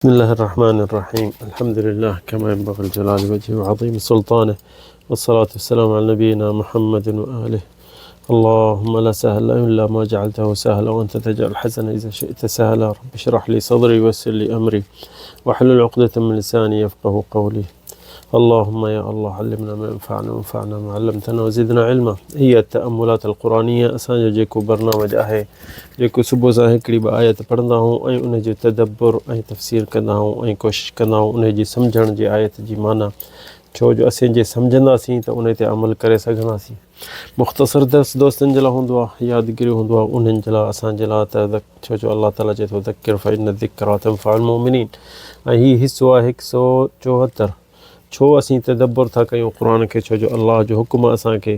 بسم الله الرحمن الرحيم. الحمد لله كما ينبغي الجلال وجهه وعظيم سلطانه، والصلاة والسلام على نبينا محمد وآله. اللهم لا سهل إلا ما جعلته سهلا وأنت تجعل الحزن إذا شئت سهلا. رب اشرح لي صدري ويسر لي أمري واحلل عقدة من لساني يفقه قولي. اللهم يا الله علمنا ما ينفعنا وانفعنا ما علمتنا وزدنا علما. هي التأملات القرآنية असांजो जेको बरनामज आहे, जेको सुबुह सां हिकिड़ी ॿ आयत पढ़ंदा आहियूं ऐं उन जो तदब्बुर ऐं तफ़सीर कंदा आहियूं ऐं कोशिशि कंदा आहियूं उन जी सम्झण जी आयत जी माना, छो जो असीं जे सम्झंदासीं त उन ते अमल करे सघंदासीं। मुख़्तसर दर्स दोस्तनि जे लाइ हूंदो आहे, यादगिरी हूंदो आहे उन्हनि जे लाइ, असांजे लाइ त छो जो अलाह ताला चए थो ज़किर फ़इन्न ज़िक्रा तंफ़अुल मुमिनीन। ऐं हीउ हिसो आहे 174। छो असीं तदब्बुर था कयूं क़ुर खे? छो जो अलाह जो हुकुम असांखे,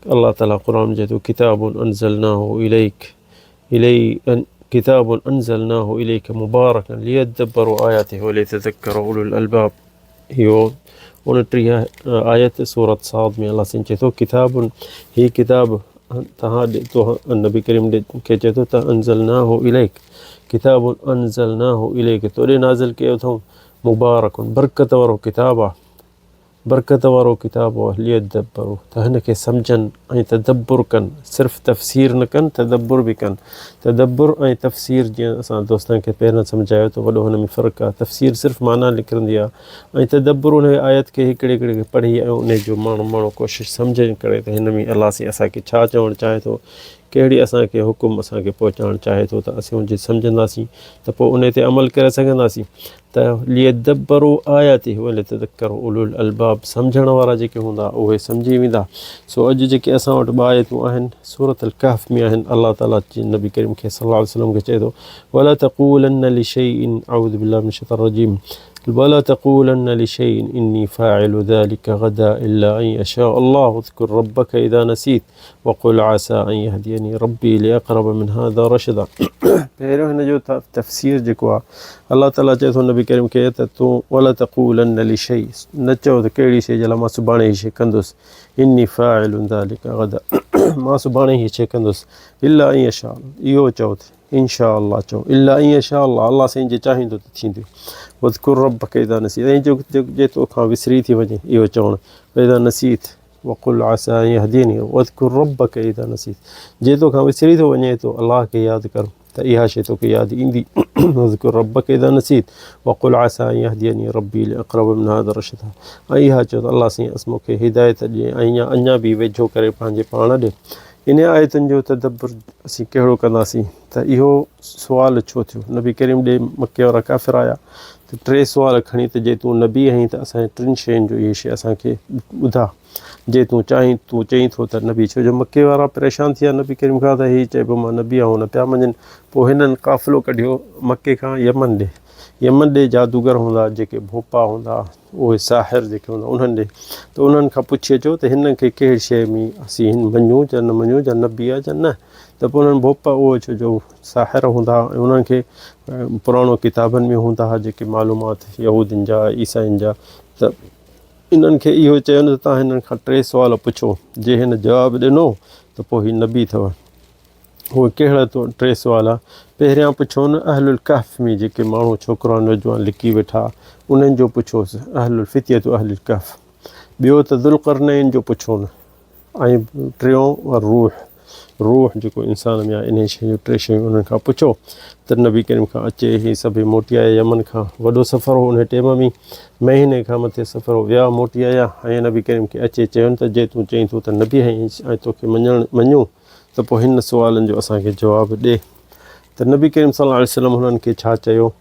अलाह ताला क़ुर चए थो किताबुन अंज़लनाहु इलैक मुबारकन लियदब्बरू आयातिहि वलियतज़क्करा उलुल अलबाब। इहो 29 आयत सूरत साद में अलाह चए थो किताबुन, ही किताब तव्हां तो नबी करीम खे चए थो त अंज़लनाहु इलैक, किताबुन अंज़लनाहु इलैक तोॾे नाज़िल कयो अथऊं, मुबारकुन बरकत वारो किताब आहे, बरकत वारो किताब आहे, लियदब्बरू त हिन खे सम्झनि ऐं तदब्बुर कनि, सिर्फ़ु तफ़सीर न कनि, तदब्बुर बि कनि। तदब्बुर ऐं तफ़सीर जीअं असां दोस्तनि खे पहिरियों सम्झायो त वॾो हुन में फ़र्क़ु आहे। तफ़सीर सिर्फ़ु माना निकिरंदी आहे ऐं तदब्बुर उन आयत खे हिकिड़े खे पढ़ी ऐं उन जो माण्हू कोशिशि सम्झे करे त हिन में अलाह साईं असांखे छा चवणु चाहे थो, कहिड़ी असांखे हुकुम असांखे पहुचाइणु चाहे थो, त असीं उन जे सम्झंदासीं त पोइ उन ते अमल करे सघंदासीं। त लियदब्बरू आयातिहि वलियतज़क्करा उलुल अलबाब, सम्झण वारा जेके हूंदा उहे सम्झी वेंदा। सो अॼु जेके असां वटि ॿ आयतूं आहिनि सूरत अल कहफ़ में आहिनि। अलाह ताला नबी करीम खे सल्लल्लाहु अलैहि वसल्लम खे चए थो वला तक़ूलन्न लिशैइन अऊज़ु बिल्लाहि मिनश शैतानिर रजीम वला तक़ूलन्न लिशैइन इन्नी फ़ाइलु ज़ालिका गदा इल्ला अन यशा अल्लाहु उज़्कुर रब्बक इज़ा नसीत वक़ुल असा अन यहदियनी रब्बी लिअक़रब मिन हाज़ा रशदा। पहिरियों हिन जो तफ़सीर जेको आहे, अलाह ताला चए थो नबी करीम खे त तूं वला तक़ूलन्न लिशै, न चओ त कहिड़ी शइ जे लाइ मां सुभाणे हीअ शइ कंदुसि, इन्नी फ़ाइलु ज़ालिका गदा, मां सुभाणे हीअ शइ कंदुसि, इल्ला अन यशा, इहो चओ त इंशा अल्लाह चओ, इल्ला अन यशा अल्लाह, अल्लाह साईं जे चाहींदो त थींदो। वज़कुर रब्बक इज़ा नसीत, ऐं जे तोखां विसरी थी वञे इहो चवणु, इज़ा नसीत वक़ुल असा अन यहदियनी वज़कुर रब्बक इज़ा नसीत, जे तोखां विसरी थो वञे तो अलाह खे यादि कर त इहा शइ तोखे यादि ईंदी। वज़कुर रब्बक इज़ा नसीत वक़ुल असा अन यहदियनी रब्बी लिअक़रब मिन हाज़ा रशदा। ऐं इहा चओ त अलाह साईं मूंखे हिदायत ॾिए ऐं अञा बि वेझो करे पंहिंजे पाण ॾे। इन आयतुनि जो तदब्बुर असीं कहिड़ो कंदासीं? त इहो सुवालु छो थियो? नबी करीम ॾे मके वारा काफ़िर आया त 3 सुवाल खणी त जे तूं नबी आहीं त असांजे 3 शयुनि जो इहे शइ असांखे ॿुधा, जे तूं चईं थो त नबी, छो जो मके वारा परेशान थिया नबी करीम खां त हीअ चइबो मां नबी आहियां, न पिया मञनि। पोइ हिननि क़ाफ़िलो कढियो मके खां यमन ॾे। यमन ॾे जादूगर हूंदा, जेके भोपा हूंदा, उहे साहिर जेके हूंदा उन्हनि ॾे, त उन्हनि खां पुछे अचो त हिन खे कहिड़ी शइ में असीं हिन मञूं या न मञूं, या नबी आहे या न। त पोइ उन्हनि भोपा, उहे छो जो साहिर हूंदा ऐं उन्हनि खे पुराणो किताबनि में हूंदा हुआ जेके मालूमात यहूदियुनि जा ईसाइनि जा, त इन्हनि खे इहो चयोनि त तव्हां हिननि खां 3 सुवाल पुछो, जे हिन जवाबु ॾिनो त पोइ हीउ नबी अथव। उहे कहिड़ा 3 सुवाल? पहिरियां पुछोनि अहलुल कहफ़ में जेके माण्हू छोकिरा नौजवान लिकी वेठा उन्हनि जो पुछोसि, अहलुल फितियत अहलुल कहफ़। ॿियो त ज़ुल्क़रनैन जो पुछोनि, ऐं टियों रूह जेको इंसान में आहे, इन शइ जो 3 शयूं उन्हनि खां पुछो। त नबी करीम खां अचे ही सभई मोटी आया यमन खां, वॾो सफ़र हो उन टाइम में, महीने खां मथे सफ़र हो, विया मोटी आया ऐं नबी करीम खे अचे चयोनि त जे तूं चईं थो त नबी आहीं ऐं तोखे मञूं त पोइ हिन सुवालनि जो असांखे जवाबु ॾे। त नबी करीम सल्लल्लाहु अलैहि वसल्लम हुननि खे छा चयो?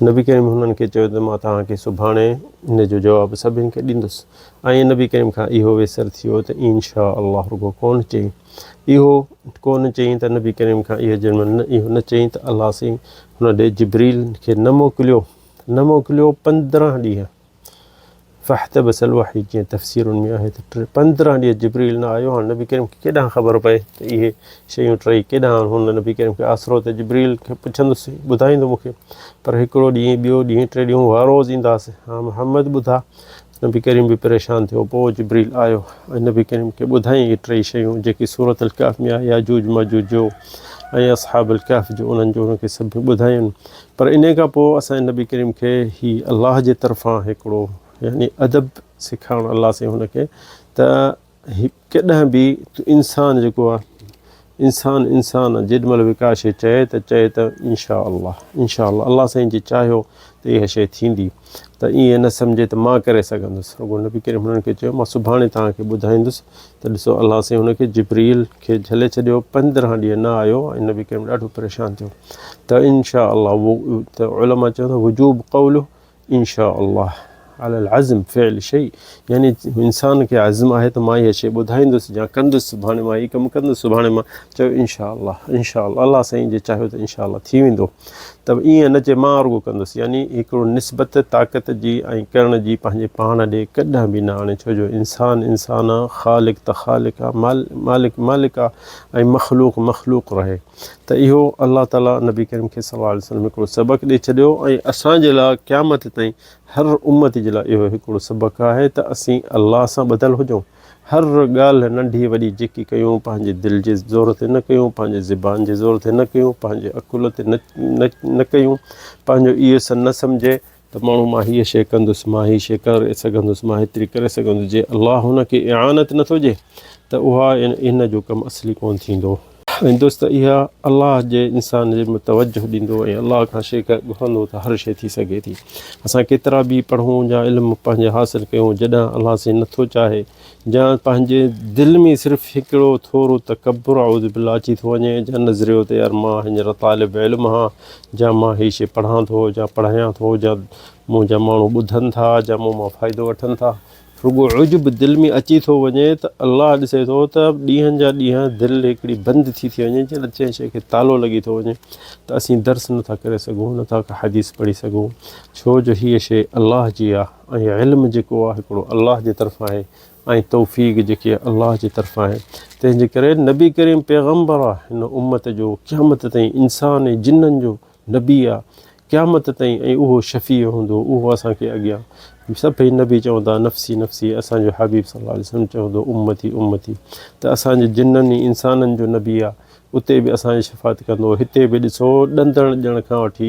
नबी करीम हुननि खे चयो त मां तव्हांखे सुभाणे हिन जो जवाबु सभिनि खे ॾींदुसि। ऐं नबी करीम खां इहो वेसर थियो त इंशा अल्लाह रुगो कोन चई, इहो कोन चई त नबी करीम खां इहो इहो न चई त अलाह साईं हुन ॾे जिब्रील खे न मोकिलियो 15 ॾींहं। फ़हतबसल वही, जीअं तफ़सीरुनि में आहे त 15 ॾींहं जिब्रील न आयो। हाणे नबी करीम खे केॾां ख़बर पए त इहे शयूं 3 केॾां? हुन नबी करीम खे आसिरो त जिब्रील खे पुछंदुसि, ॿुधाईंदो मूंखे, पर हिकिड़ो ॾींहुं, ॿियो ॾींहुं, 3 ॾींहं हर रोज़ु ईंदासीं। हा मुहम्मद ॿुधा। नबी करीम बि परेशान थियो। पोइ जिब्रील आयो ऐं नबी करीम खे ॿुधाईं इहे 3 शयूं जेकी सूरत अल कहफ़ में आहे, याजूज माजूज जो ऐं असहाबुल कहफ़ जो उन्हनि जो उनखे सभु ॿुधायूं। पर इन खां पोइ असांजे नबी करीम खे ही अलाह जे तरफ़ां हिकिड़ो यानी अदब सेखारणु अलाह साईं हुनखे त कॾहिं बि इंसानु जेको आहे इंसान जेॾीमहिल विका शइ चए त इंशा अल्लाह अलाह साईं जे चाहियो त इहा शइ थींदी। त ईअं न सम्झे त मां करे सघंदुसि, रुॻो नबी करीम हुननि खे चयो मां सुभाणे तव्हांखे ॿुधाईंदुसि। त ॾिसो अलाह साईं हुनखे जिब्रील खे झले छॾियो, 15 ॾींहं न आयो ऐं नबी करीम ॾाढो परेशान थियो। त इंशा अल्लाह उहो त उलमा चवंदा वजूब क़ौलु इंशा अल्लाह अलल अज़्म फ़िअल शइ, यानी इंसान खे अज़्म आहे त मां इहा शइ ॿुधाईंदुसि या कंदुसि, सुभाणे मां हीअ कमु कंदुसि, सुभाणे मां चयो इंशा अल्लाह अलाह साईं जे चाहियो त इंशा अल्लाह थी वेंदो। त ईअं न चए मां रुॻो कंदुसि, यानी हिकिड़ो निस्बत ताक़त जी ऐं करण जी पंहिंजे पाण ॾे कॾहिं बि न आणे, छो जो इंसान आहे, ख़ालिक त ख़ालिक आहे, मालिक आहे ऐं मख़लूक़ रहे। त इहो अलाह ताला नबी करीम खे सल्लल्लाहु अलैहि वसल्लम हिकिड़ो सबक़ु ॾेई छॾियो ऐं असांजे लाइ क़यामत ताईं हर उम्मत जे लाइ इहो हिकिड़ो सबक़ु आहे त असीं अलाह सां ॿधल हुजूं। हर ॻाल्हि नंढी वॾी जेकी कयूं पंहिंजे दिलि जे ज़ोर ते न कयूं, पंहिंजे ज़ुबान जे ज़ोर ते न कयूं, पंहिंजे अकुल ते न कयूं, पंहिंजो इहो न सम्झे त माण्हू मां हीअ शइ कंदुसि, मां हीअ शइ करे सघंदुसि, मां हेतिरी करे सघंदुसि। जे अलाह हुनखे इआनत नथो ॾिए त उहा इन जो कमु असली कोन थींदो। ऐं दोस्त इहा अलाह जे इंसान जे तवजो ॾींदो ऐं अलाह खां शइ घुरंदो त हर शइ थी सघे थी। असां केतिरा बि पढ़ूं या इल्मु पंहिंजे हासिलु कयूं, जॾहिं अलाह साईं नथो चाहे या पंहिंजे दिलि में सिर्फ़ु हिकिड़ो थोरो तकबुर औज़ु बिल्लाह अची थो वञे, या नज़रियो त यार मां हींअर तालिब इल्मु आहियां, या मां हीअ शइ पढ़ां थो या पढ़ायां थो, या मुंहिंजा माण्हू ॿुधनि था या मूं मां फ़ाइदो वठनि था, रुॻो उजुब दिलि में अची थो वञे त अलाह ॾिसे थो त ॾींहंनि जा ॾींहं दिलि हिकिड़ी बंदि थी वञे, जंहिं शइ खे तालो लॻी थो वञे त असीं दर्स नथा करे सघूं, नथा हदीस पढ़ी सघूं, छो जो हीअ शइ अलाह जी आहे ऐं इल्मु जेको आहे हिकिड़ो अलाह जे तरफ़ां आहे ऐं तौफ़ीक़ जेकी आहे अलाह जे तरफ़ां आहे। तंहिंजे करे नबी करीम पैगम्बर आहे, हिन उम्मत जो क़यामत ताईं इंसान ऐं जिन्ननि जो नबी आहे क़यामत ताईं, ऐं उहो शफ़ी हूंदो, उहो असांखे अॻियां सभई नबी चवंदा नफ़्सी नफ़्सी, असांजो हबीब सल्लल्लाहु अलैहि वसल्लम चवंदो उम्मती उम्मती। त असांजे जिन्ननि इंसाननि जो नबी आहे, उते बि असांजी शफ़ाअत कंदो। हिते बि ॾिसो ॾंदण ॾियण खां वठी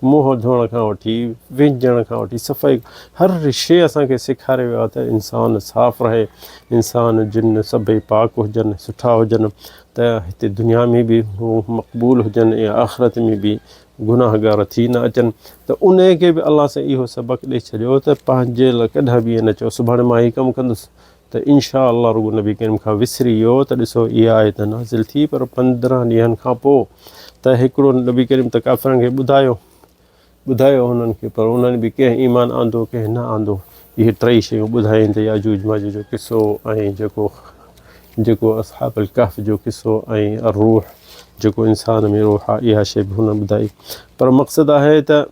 मुंहुं धोअण खां वठी विंझण खां वठी सफ़ाई हर शइ असांखे सेखारे वियो आहे त इंसानु साफ़ु रहे, इंसान जिन सभई पाक हुजनि, सुठा हुजनि, त हिते दुनिया में बि हू मक़बूल हुजनि ऐं आख़िरत में बि गुनाहगार थी न अचनि। त उन खे बि अलाह सां इहो सबक़ु ॾेई छॾियो त पंहिंजे लाइ कॾहिं बि इअं न चओ सुभाणे मां हीअ कमु कंदुसि त इंशा अल्लाह रुॻो नबी करीम खां विसरी वियो त ॾिसो इहा आयत नाज़िल थी। पर 15 ॾींहंनि खां पोइ त हिकिड़ो नबी करीम त काफ़िरनि खे ॿुधायो हुननि खे, पर उन्हनि बि कंहिं ईमान आंदो कंहिं न आंदो। इहे 3 शयूं ॿुधाईं त याजूज माजूज जो किसो ऐं जेको असहाबुल कहफ़ जो किसो ऐं रूह जेको इंसान में रूह आहे, इहा शइ बि हुन ॿुधाई। पर मक़सदु आहे त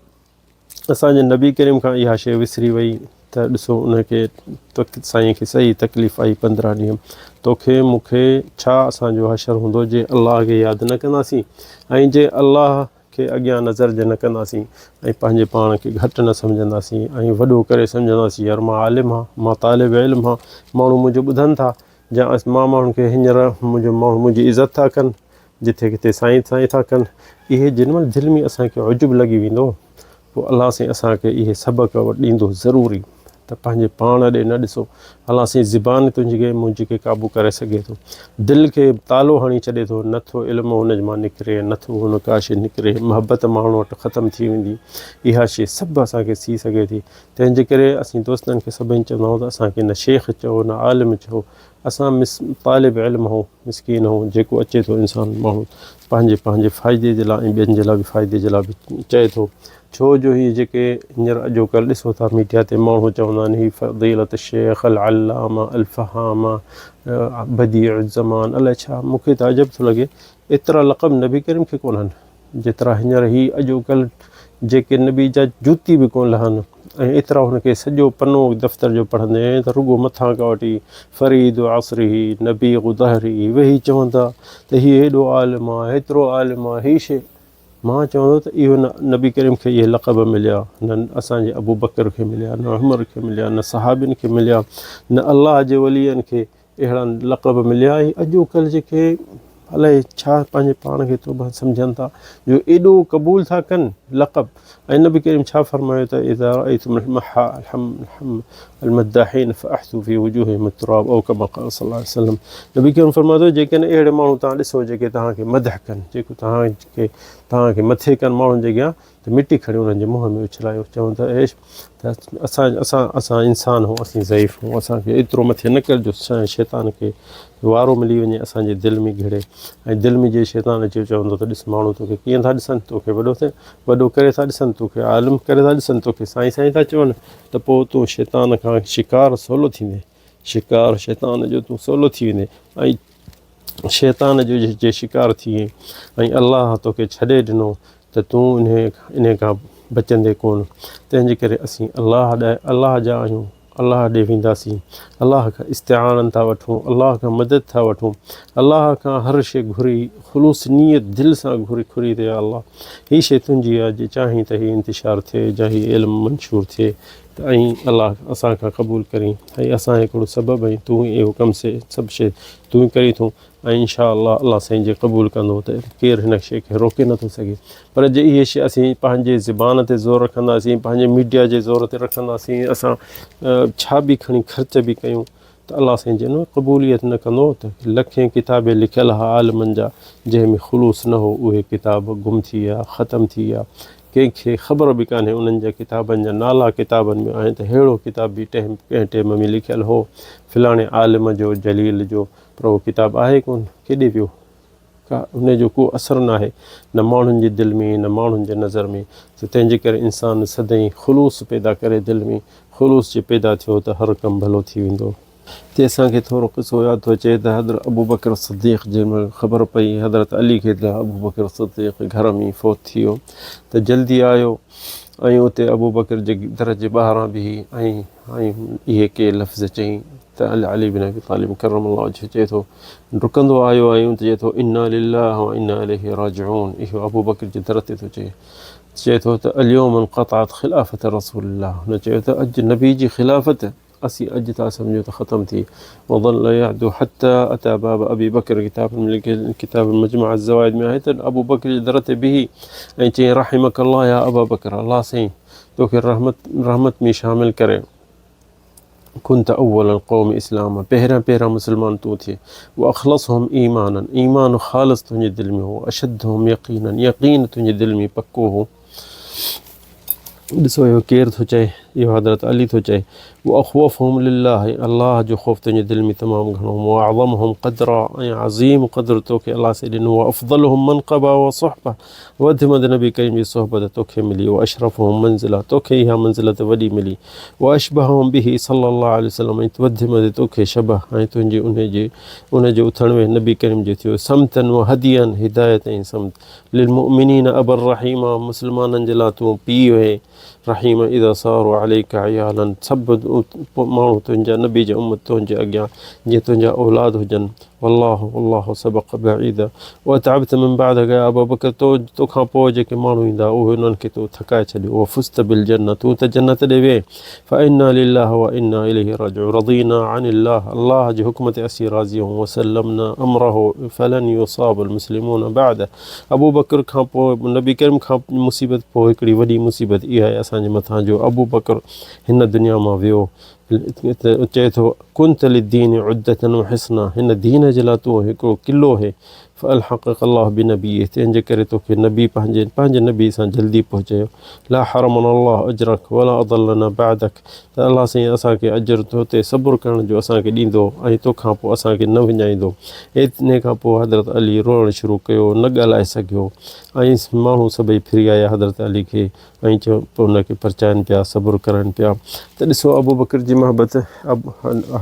असांजे नबी करीम खां इहा शइ विसरी वई त ॾिसो उनखे साईं खे सही तकलीफ़ आई 15 ॾींहं, तोखे मूंखे छा असांजो हशर हूंदो जे अलाह खे यादि न कंदासीं ऐं जे अलाह खे अॻियां नज़र जे न कंदासीं ऐं पंहिंजे पाण खे घटि न सम्झंदासीं ऐं वॾो करे सम्झंदासीं यार मां आलिम आहियां, मां तालिब इल्मु आहियां, माण्हू मुंहिंजो ॿुधनि था, या मां माण्हुनि खे हींअर माण्हू मुंहिंजी इज़त था कनि, जिथे किथे साईं था कनि, इहे जिन महिल दिलि में असांखे उजुब लॻी वेंदो पोइ अलाह साईं असांखे इहे सबक़ु ॾींदो ज़रूरी त पंहिंजे पाण ॾे न ॾिसो। अलाह साईं ज़ुबान मुंहिंजी खे क़ाबू करे सघे थो, दिलि खे तालो हणी छॾे थो, नथो इल्मु हुन मां निकिरे, नथो हुन का शइ निकिरे, मुहबत माण्हू वटि ख़तमु थी वेंदी, इहा शइ सभु असांखे थी सघे थी। तंहिंजे करे असीं दोस्तनि खे सभिनी चवंदा आहियूं त असांखे न शेख चओ न आलिम चओ, असां तालिब इल्मु हो, मिसकीन हो, जेको अचे थो इंसान माण्हू पंहिंजे फ़ाइदे जे लाइ ऐं ॿियनि जे लाइ बि फ़ाइदे जे लाइ बि चए थो। छो जो हीअ जेके हींअर अॼोकल्ह ॾिसो था मीडिया ते माण्हू चवंदा आहिनि ही फ़ज़ीलत शेख अल अल्लामा अल फ़हामा बदीउ ज़मान अलाए छा, मूंखे त अजब थो लॻे एतिरा लक़ब नबी करीम खे कोन्हनि जेतिरा हींअर ही अॼोकल्ह जेके नबी जा जूती बि कोन लहनि, ऐं एतिरा हुनखे सॼो पनो दफ़्तर जो पढ़ंदे त रुॻो मथां खां वठी फ़रीद असरी नबी ग़ुदहरी वेही चवंदा त हीअ हेॾो आलिम आहे, हेतिरो आलिम आहे, हीअ शइ। मां चवंदो त इहो नबी करीम खे इहे लक़ब मिलिया न, असांजे अबू बकर खे मिलिया न, उमर खे मिलिया न, सहाबियुनि खे मिलिया न, अलाह जे वलीअनि खे अहिड़ा लक़ब मिलिया। ऐं अॼोकल्ह जेके अलाए छा पंहिंजे पाण खे तौबा सम्झनि था जो एॾो क़बूल था कनि लक़ब। ऐं नबी करीम छा फरमायो त इज़ा रअयतुम المداحين فأحثوا في وجوههم التراب أو كما قال صلى الله عليه وسلم। नबी करीम फरमायो त जेकॾहिं अहिड़े माण्हू तव्हां ॾिसो जेके तव्हांखे मदह कनि, जेको तव्हांखे मथे कनि माण्हुनि जे अॻियां, त मिटी खणी उन्हनि जे मुंहं में उछलायो, चवनि त ऐश त असां इंसान हूं, असीं ज़ईफ़ हूं, असांखे एतिरो मथे न करिजो शैतान खे वारो मिली वञे असांजे दिलि में घिड़े। ऐं दिलि में जे शैतान अची चवंदो त ॾिस माण्हू तोखे कीअं था ॾिसनि, तोखे वॾो करे था ॾिसनि, तोखे आलिम करे था ॾिसनि, तोखे साईं साईं था चवनि, त पोइ तूं शैतान खां शिकार सवलो थींदे, शिकार शैतान जो तूं सवलो थी वेंदे ऐं शैतान जो जे शिकार थिए ऐं अलाह तोखे छॾे ॾिनो त तूं इन खां बचंदे कोन। तंहिंजे करे असीं अलाह जा आहियूं, अलाह ॾे वेंदासीं, अलाह खां इस्तिआन था वठूं, अलाह खां मदद था वठूं, अलाह खां हर शइ घुरी ख़ुलूस नियत दिलि सां घुरी त अलाह हीअ शइ तुंहिंजी आहे, जे चाहीं त हीअ इंतिशार थिए या हीअ इल्मु मंशूर थिए त ऐं अलाह असांखां क़बूल करी ऐं असां हिकिड़ो सबबु ऐं तूं इहो कमु से सभु शइ तूं ई करी थो ऐं इंशा अलाह साईं जे क़बूल कंदो त केरु हिन शइ खे रोके नथो सघे। पर जे इहे शइ असीं पंहिंजे ज़बान ते ज़ोर रखंदासीं, पंहिंजे मीडिया जे ज़ोर ते रखंदासीं, असां छा बि खणी ख़र्च बि कयूं त अलाह साईं जन क़बूलियत न कंदो। त लखें किताबे लिखियल हा आलिमनि जा, जंहिंमें ख़ुलूस न हो उहे किताब गुम थी विया, ख़तमु थी विया, कंहिंखे ख़बर बि कान्हे उन्हनि जा किताबनि जा नाला किताबनि में आहिनि त अहिड़ो किताब बि कंहिं टाइम में लिखियलु हो फ़लाणे आलिम जो जलील जो, पर उहो किताबु आहे कोन, केॾे वियो, का उनजो को असरु न आहे, न माण्हुनि जे दिलि में न माण्हुनि जे नज़र में। त तंहिंजे करे इंसानु सदाईं ख़ुलूस पैदा करे दिलि में, ख़ुलूस जे पैदा थियो त हर कमु भलो थी वेंदो। ते असांखे थोरो क़िसो यादि थो अचे त हज़रत अबू बकर सिद्दीक़ जंहिंमहिल ख़बर पई हज़रत अली खे त अबू बकर सिद्दीक़ घर में फ़ौत थी वियो, त जल्दी आयो ऐं उते अबू बकर जे दर जे ॿाहिरां बीही ऐं इहे के लफ़्ज़ चई त अली बिन अबी तालिब करमल्लाहु वजहहु चए थो, डुकंदो आयो ऐं चए थो इन्ना लिल्लाहि व इन्ना इलैहि राजिऊन। इहो अबू बकर जे दर ते थो चए थो त अल्यौम इंक़तअत ख़िलाफ़त रसूलिल्लाह, हुन चयो त अॼु नबी जी ख़िलाफ़त असीं अॼु था सम्झूं त ख़तमु थी। वज़ल यअदु हत्ता अता बाब अबी बकर किताब मजमुअ ज़वाइद में आहे त अबू बकर जे दर ते बीही ऐं चई रहिमकल्लाह या अबा बकर, अलाह साईं तोखे रहमत में शामिल करे, कुंत अव्वल क़ौम इस्लाम, पहिरियां मुस्लमान तूं थिए, व अख़लसहुम ईमानन, ईमान ख़ालिस तुंहिंजे दिलि में हो, अशदहुम यक़ीनन, यक़ीन तुंहिंजे दिलि में पको हो। ॾिसो इहो केरु थो चए, इहो हज़रत अली थो चए, वो अख़वफ़हुम लिल्लाह, अलाह जो ख़ौफ़ तुंहिंजे दिलि में तमामु घणो, व अअज़महुम क़दरा, ऐं अज़ीम क़द्र तोखे अलाह से ॾिनो, व अफ़ज़लहुम मनक़बा व सुहबा, वधि में वधि नबी करीम जी सोहबत तोखे मिली, व अशरफ़हुम मंज़िला, तोखे इहा मंज़िलत वॾी मिली, व अशबहुम बिही सल्लल्लाहु अलैहि वसल्लम, ऐं वधि में वधि तोखे शबह ऐं तुंहिंजे उनजे उथण में नबी करीम जो थियो, समतन व हदियन, हिदायत ऐं समत, लिलमुमिनीन अबर रहीमा, मुस्लमाननि जे लाइ तूं पीउ वए रहीम, इज़ा सारो अलैका अयालन, सभु माण्हू तुंहिंजा नबी जा उम्मत तुंहिंजे अॻियां जीअं तुंहिंजा औलाद हुजनि। वल्लाहु सबक़ बईद व तअबत मिन बअदक या अबू बकर, तोखां पोइ जेके माण्हू ईंदा उहे उन्हनि खे तो थकाए छॾियो, व फुज़्त बिल जन्नह, तूं त जन्नत ॾे वे, फ़इन्ना लिल्लाहि व इन्ना इलैहि राजिऊन, रज़ीना अनिल्लाह, अल्लाह जे हुक्म ते असीं राज़ी आहियूं, वसल्लमना अमरहु फलन युसाबुल मुस्लिमून बअद, अबू बकर खां पोइ नबी करीम खां मुसीबत पोइ हिकिड़ी वॾी मुसीबत इहा आहे असांजे मथां जो अबू बकर हिन दुनिया मां वियो। त चए थो कुंत लिद्दीन उद्दतन व हिस्ना, हिन दीन जे लाइ तूं हिकिड़ो किलो आहे, फ़अल्हक़क अल्लाह बिनबीह, तंहिंजे करे तोखे नबी पंहिंजे नबी सां जल्दी पहुचायो, ला हरमना अल्लाह अजरक वला अदलना बअदक, त अलाह साईं असांखे अजर ते सबुरु करण जो असांखे ॾींदो ऐं तोखां पोइ असांखे न विञाईंदो। इन खां पोइ हज़रत अली रोअणु शुरू कयो, न ॻाल्हाए सघियो ऐं माण्हू सभई फिरी आया हज़रत अली खे ऐं चयो पोइ हुनखे परचाइनि पिया, सबुरु करनि पिया। त ॾिसो अबू बकर जी मोहबत,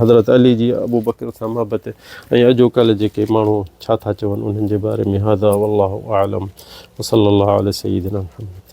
हज़रत अली जी अबू बकर सां मोहबत ऐं अॼोकल्ह जेके माण्हू छा था चवनि उन्हनि जे बारे में। हाज़ा वल्लाहु आलम व सल्लल्लाहु अला सय्यिदिना मुहम्मद।